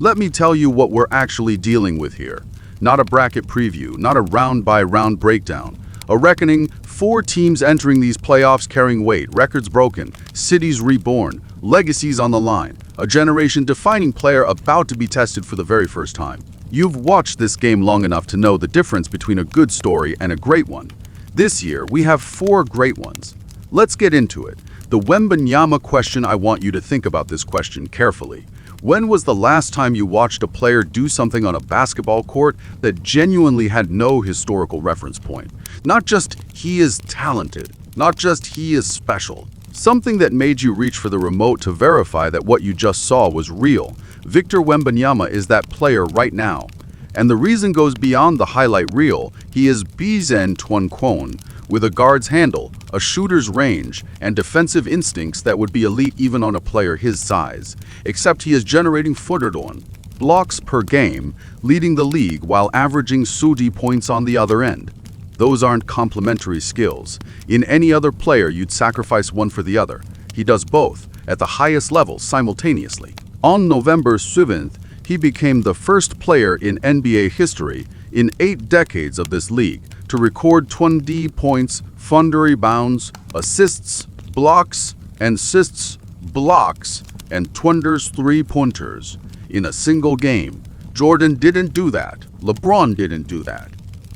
Let me tell you what we're actually dealing with here. Not a bracket preview, not a round-by-round breakdown. A reckoning, 4 teams entering these playoffs carrying weight, records broken, cities reborn, legacies on the line, a generation-defining player about to be tested for the very first time. You've watched this game long enough to know the difference between a good story and a great one. This year, we have 4 great ones. Let's get into it. The Wembanyama question. I want you to think about this question carefully. When was the last time you watched a player do something on a basketball court that genuinely had no historical reference point? Not just he is talented, not just he is special. Something that made you reach for the remote to verify that what you just saw was real. Victor Wembanyama is that player right now. And the reason goes beyond the highlight reel. He is Bizen Twankwon, with a guard's handle, a shooter's range, and defensive instincts that would be elite even on a player his size. Except he is generating footerdon, blocks per game, leading the league while averaging Sudi points on the other end. Those aren't complementary skills. In any other player, you'd sacrifice one for the other. He does both, at the highest level, simultaneously. On November 7th, he became the first player in NBA history, in 8 decades of this league, to record 20 points, 4 rebounds, assists, blocks, and assists, blocks, and 20 three-pointers in a single game. Jordan didn't do that. LeBron didn't do that.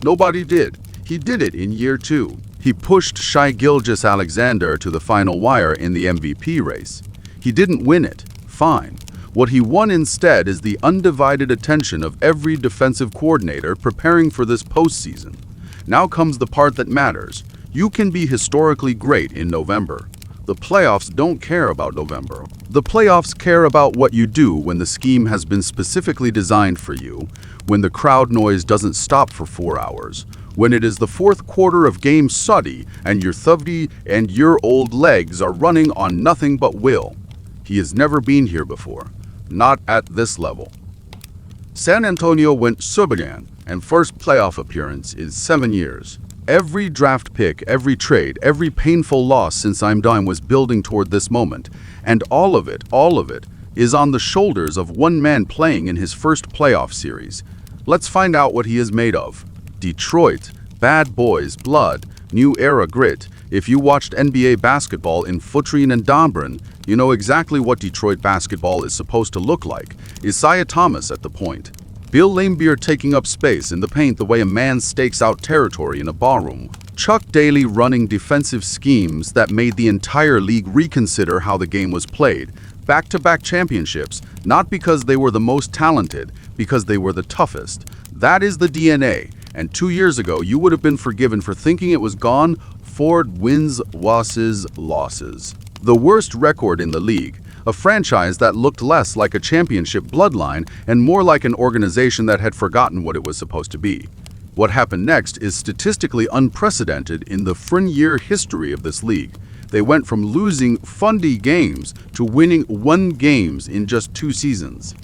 Nobody did. He did it in year 2. He pushed Shai Gilgeous-Alexander to the final wire in the MVP race. He didn't win it. Fine. What he won instead is the undivided attention of every defensive coordinator preparing for this postseason. Now comes the part that matters. You can be historically great in November. The playoffs don't care about November. The playoffs care about what you do when the scheme has been specifically designed for you, when the crowd noise doesn't stop for 4 hours, when it is the 4th quarter of Game Suddy and your 30-year-old legs are running on nothing but will. He has never been here before. Not at this level. San Antonio went Subban, and first playoff appearance is 7 years. Every draft pick, every trade, every painful loss since I'm done was building toward this moment, and all of it, is on the shoulders of one man playing in his first playoff series. Let's find out what he is made of. Detroit, bad boys, blood, new era grit. If you watched NBA basketball in Futrin and Dombrin, you know exactly what Detroit basketball is supposed to look like. Isaiah Thomas at the point. Bill Laimbeer taking up space in the paint the way a man stakes out territory in a ballroom. Chuck Daly running defensive schemes that made the entire league reconsider how the game was played. Back-to-back championships, not because they were the most talented, because they were the toughest. That is the DNA. And 2 years ago, you would have been forgiven for thinking it was gone. Ford wins, losses. The worst record in the league. A franchise that looked less like a championship bloodline and more like an organization that had forgotten what it was supposed to be. What happened next is statistically unprecedented in the year history of this league. They went from losing fundy games to winning 1 games in just 2 seasons.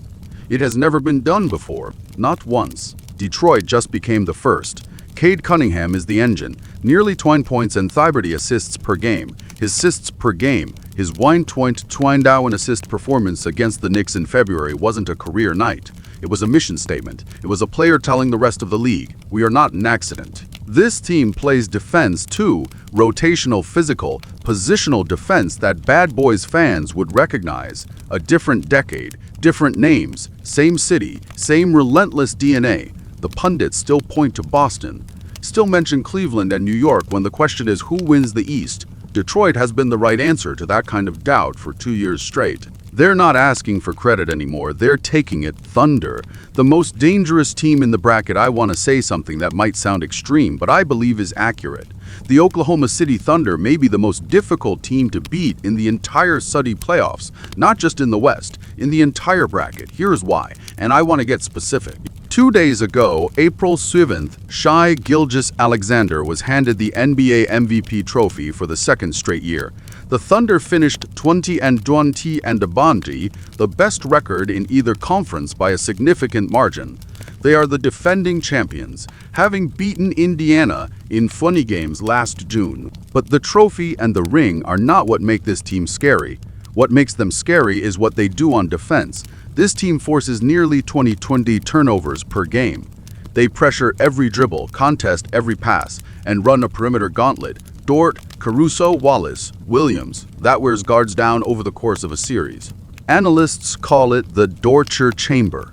It has never been done before, not once. Detroit just became the first. Cade Cunningham is the engine, nearly 20 points and 30 assists per game. His assists per game, his 1.20 assist performance against the Knicks in February wasn't a career night. It was a mission statement. It was a player telling the rest of the league, we are not an accident. This team plays defense too, rotational physical, positional defense that Bad Boys fans would recognize. A different decade, different names, same city, same relentless DNA. The pundits still point to Boston, still mention Cleveland and New York when the question is who wins the East. Detroit has been the right answer to that kind of doubt for 2 years straight. They're not asking for credit anymore, they're taking it. Thunder, the most dangerous team in the bracket. I want to say something that might sound extreme, but I believe is accurate. The Oklahoma City Thunder may be the most difficult team to beat in the entire Suddy playoffs, not just in the West, in the entire bracket. Here's why, and I want to get specific. 2 days ago, April 7th, Shai Gilgeous-Alexander was handed the NBA MVP trophy for the 2nd straight year. The Thunder finished 20-20 and the best record in either conference by a significant margin. They are the defending champions, having beaten Indiana in funny games last June. But the trophy and the ring are not what make this team scary. What makes them scary is what they do on defense. This team forces nearly 20 turnovers per game. They pressure every dribble, contest every pass, and run a perimeter gauntlet. Dort, Caruso, Wallace, Williams, that wears guards down over the course of a series. Analysts call it the torture chamber.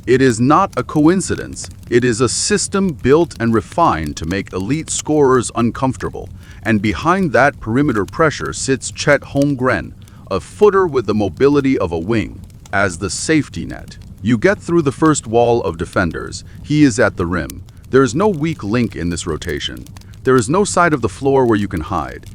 It is not a coincidence. It is a system built and refined to make elite scorers uncomfortable. And behind that perimeter pressure sits Chet Holmgren, a footer with the mobility of a wing, as the safety net. You get through the first wall of defenders. He is at the rim. There is no weak link in this rotation. There is no side of the floor where you can hide.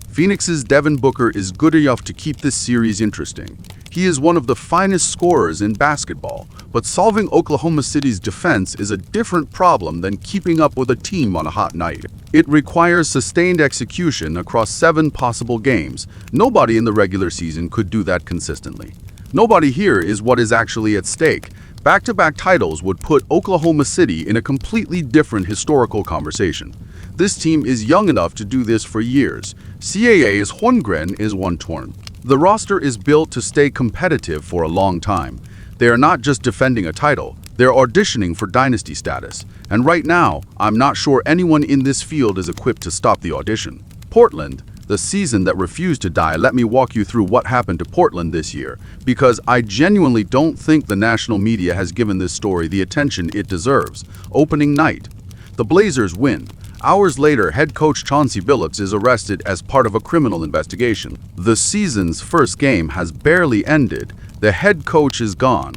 Phoenix's Devin Booker is good enough to keep this series interesting. He is one of the finest scorers in basketball, but solving Oklahoma City's defense is a different problem than keeping up with a team on a hot night. It requires sustained execution across 7 possible games. Nobody in the regular season could do that consistently. Nobody here is what is actually at stake. Back-to-back titles would put Oklahoma City in a completely different historical conversation. This team is young enough to do this for years. CAA's Holmgren is one torn. The roster is built to stay competitive for a long time. They are not just defending a title, they're auditioning for dynasty status. And right now, I'm not sure anyone in this field is equipped to stop the audition. Portland, the season that refused to die. Let me walk you through what happened to Portland this year, because I genuinely don't think the national media has given this story the attention it deserves. Opening night. The Blazers win. Hours later, head coach Chauncey Billups is arrested as part of a criminal investigation. The season's first game has barely ended. The head coach is gone.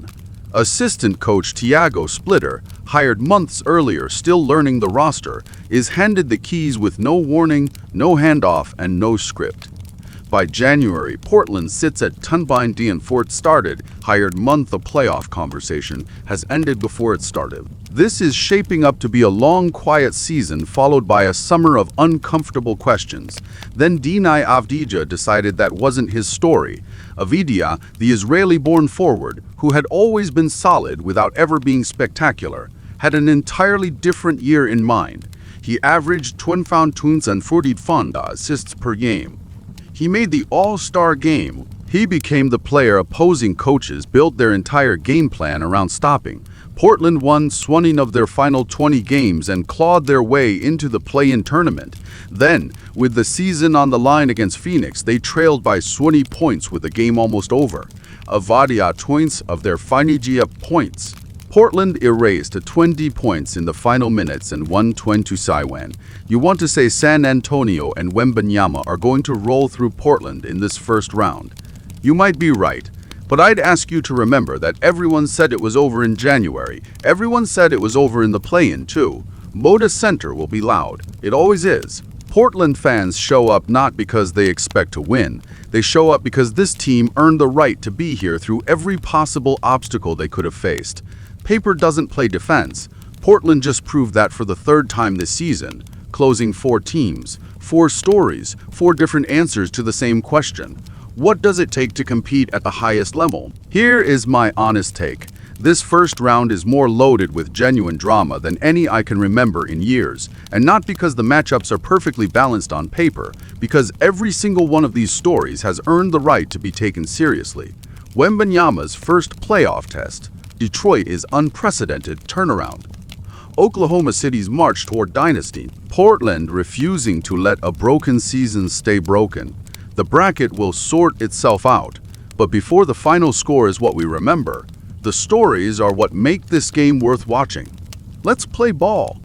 Assistant coach Tiago Splitter, hired months earlier, still learning the roster, is handed the keys with no warning, no handoff, and no script. By January, Portland sits at Tunbine Fort started, hired month. The playoff conversation has ended before it started. This is shaping up to be a long, quiet season followed by a summer of uncomfortable questions. Then Deni Avdija decided that wasn't his story. Avdija, the Israeli-born forward, who had always been solid without ever being spectacular, had an entirely different year in mind. He averaged 25 assists per game. He made the All-Star game. He became the player opposing coaches built their entire game plan around stopping. Portland won 20 of their final 20 games and clawed their way into the play-in tournament. Then, with the season on the line against Phoenix, they trailed by 20 points with the game almost over. Avdija points of their Finijia points. Portland erased 20 points in the final minutes and won 20 Siwan. You want to say San Antonio and Wembanyama are going to roll through Portland in this first round. You might be right, but I'd ask you to remember that everyone said it was over in January. Everyone said it was over in the play-in too. Moda Center will be loud. It always is. Portland fans show up not because they expect to win. They show up because this team earned the right to be here through every possible obstacle they could have faced. Paper doesn't play defense. Portland just proved that for the 3rd time this season, closing 4 teams, 4 stories, 4 different answers to the same question. What does it take to compete at the highest level? Here is my honest take. This first round is more loaded with genuine drama than any I can remember in years, and not because the matchups are perfectly balanced on paper, because every single one of these stories has earned the right to be taken seriously. Wembanyama's first playoff test. Detroit is unprecedented turnaround. Oklahoma City's march toward dynasty. Portland refusing to let a broken season stay broken. The bracket will sort itself out, but before the final score is what we remember, the stories are what make this game worth watching. Let's play ball.